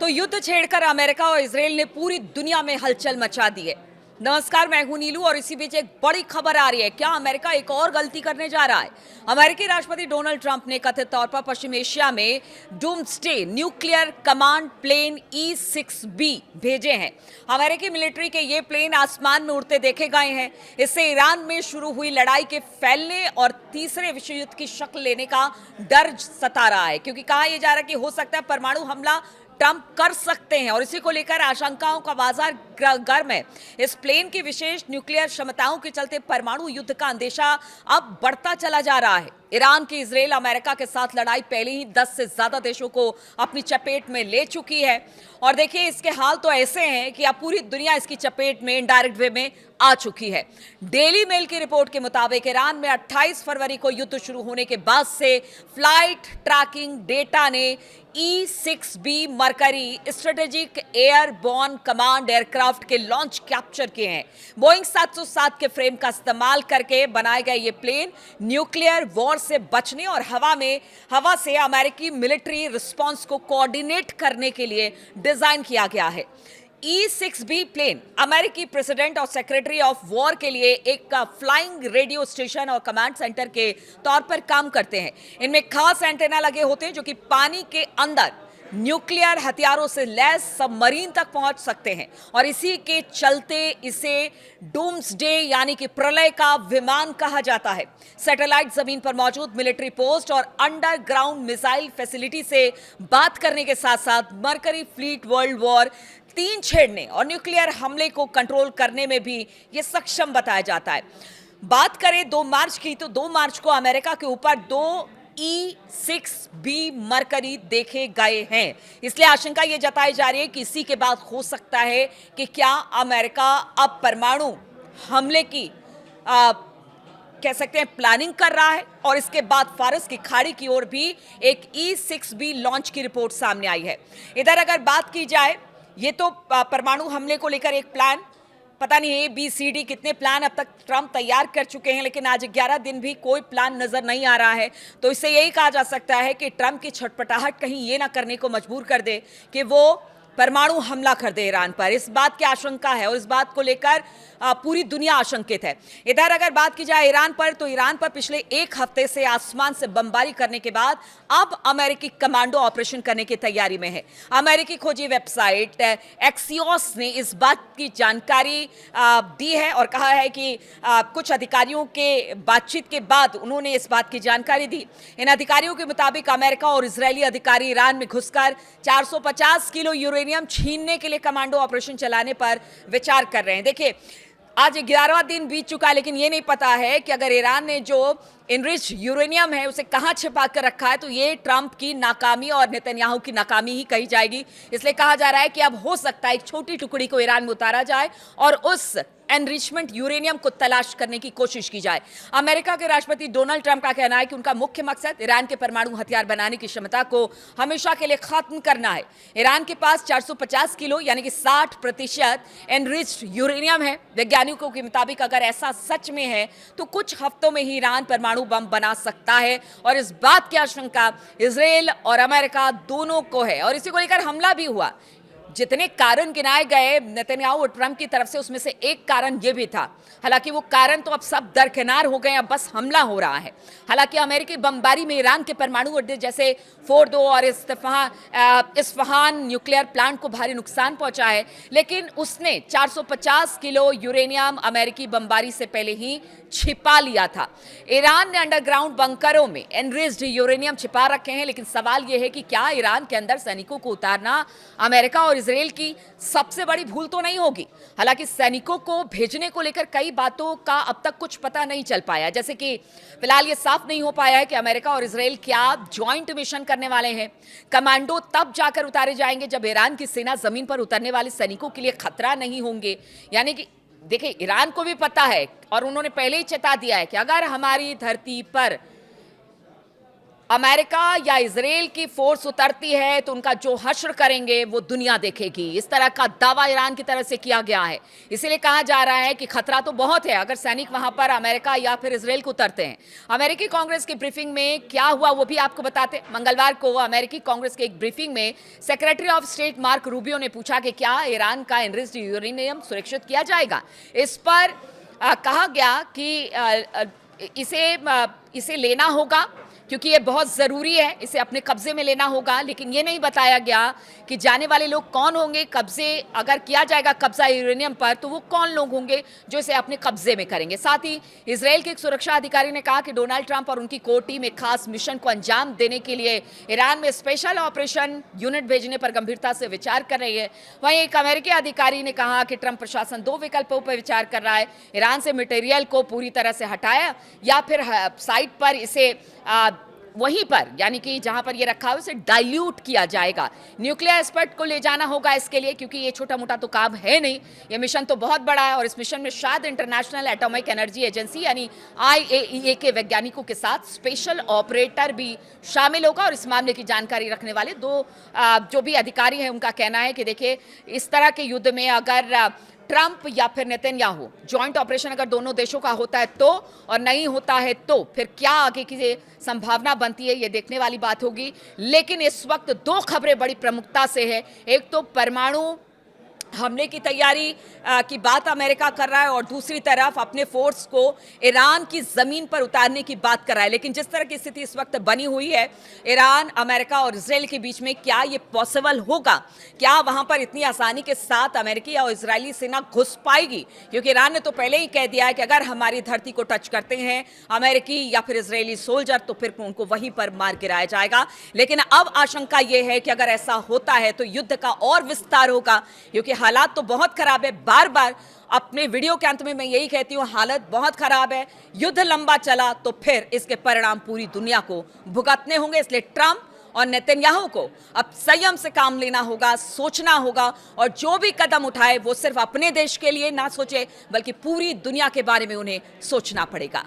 तो युद्ध छेड़कर अमेरिका और इजरायल ने पूरी दुनिया में हलचल मचा दी है। नमस्कार, मैं हूं नीलू और इसी बीच एक बड़ी खबर आ रही है। क्या अमेरिका एक और गलती करने जा रहा है? अमेरिकी राष्ट्रपति डोनाल्ड ट्रंप ने कथित तौर पर पश्चिम एशिया में doomsday nuclear command plane E-6B भेजे हैं। अमेरिकी मिलिट्री के ये प्लेन आसमान में उड़ते देखे गए हैं। इससे ईरान में शुरू हुई लड़ाई के फैलने और तीसरे विश्व युद्ध की शक्ल लेने का डर सता रहा है, क्योंकि कहा यह जा रहा है कि हो सकता है परमाणु हमला ट्रंप कर सकते हैं और इसी को लेकर आशंकाओं का बाजार गर्म है। इस प्लेन की विशेष न्यूक्लियर क्षमताओं के चलते परमाणु युद्ध का अंदेशा अब बढ़ता चला जा रहा है। ईरान की इजरायल अमेरिका के साथ लड़ाई पहले ही 10 से ज्यादा देशों को अपनी चपेट में ले चुकी है और देखिए इसके हाल तो ऐसे हैं कि अब पूरी दुनिया इसकी चपेट में इनडायरेक्ट वे में आ चुकी है। डेली मेल की रिपोर्ट के मुताबिक ईरान में 28 फरवरी को युद्ध शुरू होने के बाद से फ्लाइट ट्रैकिंग डेटा ने E-6B mercury strategic airborne command aircraft के लॉन्च कैप्चर किए हैं। बोइंग 707 के फ्रेम का इस्तेमाल करके बनाए गए ये प्लेन न्यूक्लियर वॉर से बचने और हवा से अमेरिकी मिलिट्री रिस्पांस को कोऑर्डिनेट करने के लिए डिजाइन किया गया है। E-6B प्लेन अमेरिकी प्रेसिडेंट और सेक्रेटरी ऑफ वॉर के लिए एक फ्लाइंग रेडियो स्टेशन और कमांड सेंटर के तौर पर काम करते हैं। इनमें खास एंटेना लगे होते हैं जो कि पानी के अंदर न्यूक्लियर हथियारों से लैस सबमरीन तक पहुंच सकते हैं और इसी के चलते इसे डूम्सडे यानी कि प्रलय का विमान कहा जाता है। सैटेलाइट जमीन पर मौजूद मिलिट्री पोस्ट और अंडरग्राउंड मिसाइल फैसिलिटी से बात करने के साथ साथ मरकरी फ्लीट वर्ल्ड वॉर 3 छेड़ने और न्यूक्लियर हमले को कंट्रोल करने में भी यह सक्षम बताया जाता है। बात करें 2 मार्च की, तो 2 मार्च को अमेरिका के ऊपर 2 E-6B मरकरी देखे गए हैं। इसलिए आशंका यह जताई जा रही है कि इसी के बाद हो सकता है कि क्या अमेरिका अब परमाणु हमले की कह सकते हैं प्लानिंग कर रहा है और इसके बाद फारस की खाड़ी की ओर भी एक E-6B लॉन्च की रिपोर्ट सामने आई है। इधर अगर बात की जाए, ये तो परमाणु हमले को लेकर एक प्लान, पता नहीं ABCD कितने प्लान अब तक ट्रंप तैयार कर चुके हैं, लेकिन आज 11 दिन भी कोई प्लान नजर नहीं आ रहा है। तो इससे यही कहा जा सकता है कि ट्रंप की छटपटाहट कहीं ये ना करने को मजबूर कर दे कि वो परमाणु हमला कर दे ईरान पर। इस बात की आशंका है और इस बात को लेकर पूरी दुनिया आशंकित है। इधर अगर बात की जाए ईरान पर, तो ईरान पर पिछले 1 हफ्ते से आसमान से बमबारी करने के बाद अब अमेरिकी कमांडो ऑपरेशन करने की तैयारी में है। अमेरिकी खोजी वेबसाइट एक्सियोस ने इस बात की जानकारी दी है और कहा है कि कुछ अधिकारियों के बातचीत के बाद उन्होंने इस बात की जानकारी दी। इन अधिकारियों के मुताबिक अमेरिका और इजरायली अधिकारी ईरान में घुसकर 450 किलो यूरेनियम छीनने के लिए कमांडो ऑपरेशन चलाने पर विचार कर रहे हैं। देखिए, आज 11वां दिन बीत चुका है, लेकिन यह नहीं पता है कि अगर ईरान ने जो इनरिच यूरेनियम है उसे कहां छिपा कर रखा है, तो ये ट्रंप की नाकामी और नेतन्याहू की नाकामी ही कही जाएगी। इसलिए कहा जा रहा है कि अब हो सकता है एक छोटी टुकड़ी को ईरान में उतारा जाए और उस एनरिचमेंट यूरेनियम को तलाश करने की कोशिश की जाए। अमेरिका के राष्ट्रपति डोनाल्ड ट्रंप का कहना है कि उनका मुख्य मकसद ईरान के परमाणु हथियार बनाने की क्षमता को हमेशा के लिए खत्म करना है। ईरान के पास 450 किलो यानी कि 60% एनरिच्ड यूरेनियम है। वैज्ञानिकों के मुताबिक अगर ऐसा सच में है तो कुछ हफ्तों में ही ईरान परमाणु बम बना सकता है और इस बात की आशंका इजरायल और अमेरिका दोनों को है और इसी को लेकर हमला भी हुआ। जितने कारण गिनाए गए नेतन्याहू और ट्रंप की तरफ से, उसमें से एक कारण यह भी था। हालांकि वो कारण तो अब सब दरकिनार हो गए, अब बस हमला हो रहा है। हालांकि अमेरिकी बमबारी में ईरान के परमाणु अड्डे जैसे फोर्डो और इस्फहान न्यूक्लियर प्लांट को भारी नुकसान पहुंचा है, लेकिन उसने 450 किलो यूरेनियम अमेरिकी बमबारी से पहले ही छिपा लिया था। ईरान ने अंडरग्राउंड बंकरों में एनरिच्ड यूरेनियम छिपा रखे हैं, लेकिन सवाल यह है कि क्या ईरान के अंदर सैनिकों को उतारना अमेरिका और इजरायल की सबसे बड़ी भूल तो नहीं होगी। हालांकि सैनिकों को भेजने को लेकर कई बातों का अब तक कुछ पता नहीं चल पाया, जैसे कि फिलहाल ये साफ नहीं हो पाया है कि अमेरिका और इजरायल क्या ज्वाइंट मिशन करने वाले हैं। कमांडो तब जाकर उतारे जाएंगे जब ईरान की सेना जमीन पर उतरने वाले सैनिकों के लिए खतरा नहीं होंगे। यानी कि देखिए, ईरान को भी पता है और उन्होंने पहले ही चेता दिया है कि अगर हमारी धरती पर अमेरिका या इजराइल की फोर्स उतरती है तो उनका जो हश्र करेंगे वो दुनिया देखेगी, इस तरह का दावा ईरान की तरफ से किया गया है। इसीलिए कहा जा रहा है कि खतरा तो बहुत है अगर सैनिक वहां पर अमेरिका या फिर इजराइल को उतरते हैं। अमेरिकी कांग्रेस की ब्रीफिंग में क्या हुआ वो भी आपको बताते हैं। मंगलवार को अमेरिकी कांग्रेस के एक ब्रीफिंग में secretary of state mark Rubio ने पूछा कि क्या ईरान का एनरिच्ड यूरेनियम सुरक्षित किया जाएगा। इस पर कहा गया कि इसे लेना होगा क्योंकि ये बहुत ज़रूरी है, इसे अपने कब्जे में लेना होगा। लेकिन ये नहीं बताया गया कि जाने वाले लोग कौन होंगे। कब्जे अगर किया जाएगा कब्जा यूरेनियम पर तो वो कौन लोग होंगे जो इसे अपने कब्जे में करेंगे। साथ ही इजराइल के एक सुरक्षा अधिकारी ने कहा कि डोनाल्ड ट्रंप और उनकी कोर टीम एक खास मिशन को अंजाम देने के लिए ईरान में स्पेशल ऑपरेशन यूनिट भेजने पर गंभीरता से विचार कर रही है। वहीं एक अमेरिकी अधिकारी ने कहा कि ट्रंप प्रशासन 2 विकल्पों पर विचार कर रहा है, ईरान से मटेरियल को पूरी तरह से हटाया या फिर साइट पर इसे वहीं पर यानी कि जहां पर ये रखा है उसे डाइल्यूट किया जाएगा। न्यूक्लियर एक्सपर्ट को ले जाना होगा इसके लिए, क्योंकि ये छोटा मोटा तो काम है नहीं, ये मिशन तो बहुत बड़ा है। और इस मिशन में शायद इंटरनेशनल एटॉमिक एनर्जी एजेंसी यानी IAEA के वैज्ञानिकों के साथ स्पेशल ऑपरेटर भी शामिल होगा। और इस मामले की जानकारी रखने वाले 2 जो भी अधिकारी हैं उनका कहना है कि देखिए इस तरह के युद्ध में अगर ट्रंप या फिर नेतन्याहू जॉइंट ऑपरेशन अगर दोनों देशों का होता है तो, और नहीं होता है तो फिर क्या आगे की संभावना बनती है ये देखने वाली बात होगी। लेकिन इस वक्त 2 खबरें बड़ी प्रमुखता से है। एक तो परमाणु हमले की तैयारी की बात अमेरिका कर रहा है और दूसरी तरफ अपने फोर्स को ईरान की जमीन पर उतारने की बात कर रहा है। लेकिन जिस तरह की स्थिति इस वक्त बनी हुई है ईरान, अमेरिका और इजराइल के बीच में, क्या ये पॉसिबल होगा? क्या वहां पर इतनी आसानी के साथ अमेरिकी और इजरायली सेना घुस पाएगी? क्योंकि ईरान ने तो पहले ही कह दिया है कि अगर हमारी धरती को टच करते हैं अमेरिकी या फिर इजरायली सोल्जर तो फिर उनको वहीं पर मार गिराया जाएगा। लेकिन अब आशंका यह है कि अगर ऐसा होता है तो युद्ध का और विस्तार होगा, क्योंकि हालात तो बहुत खराब है। बार बार अपने वीडियो के अंत में मैं यही कहती हूं, हालत बहुत खराब है। युद्ध लंबा चला तो फिर इसके परिणाम पूरी दुनिया को भुगतने होंगे। इसलिए ट्रंप और नेतन्याहू को अब संयम से काम लेना होगा, सोचना होगा, और जो भी कदम उठाए वो सिर्फ अपने देश के लिए ना सोचे बल्कि पूरी दुनिया के बारे में उन्हें सोचना पड़ेगा।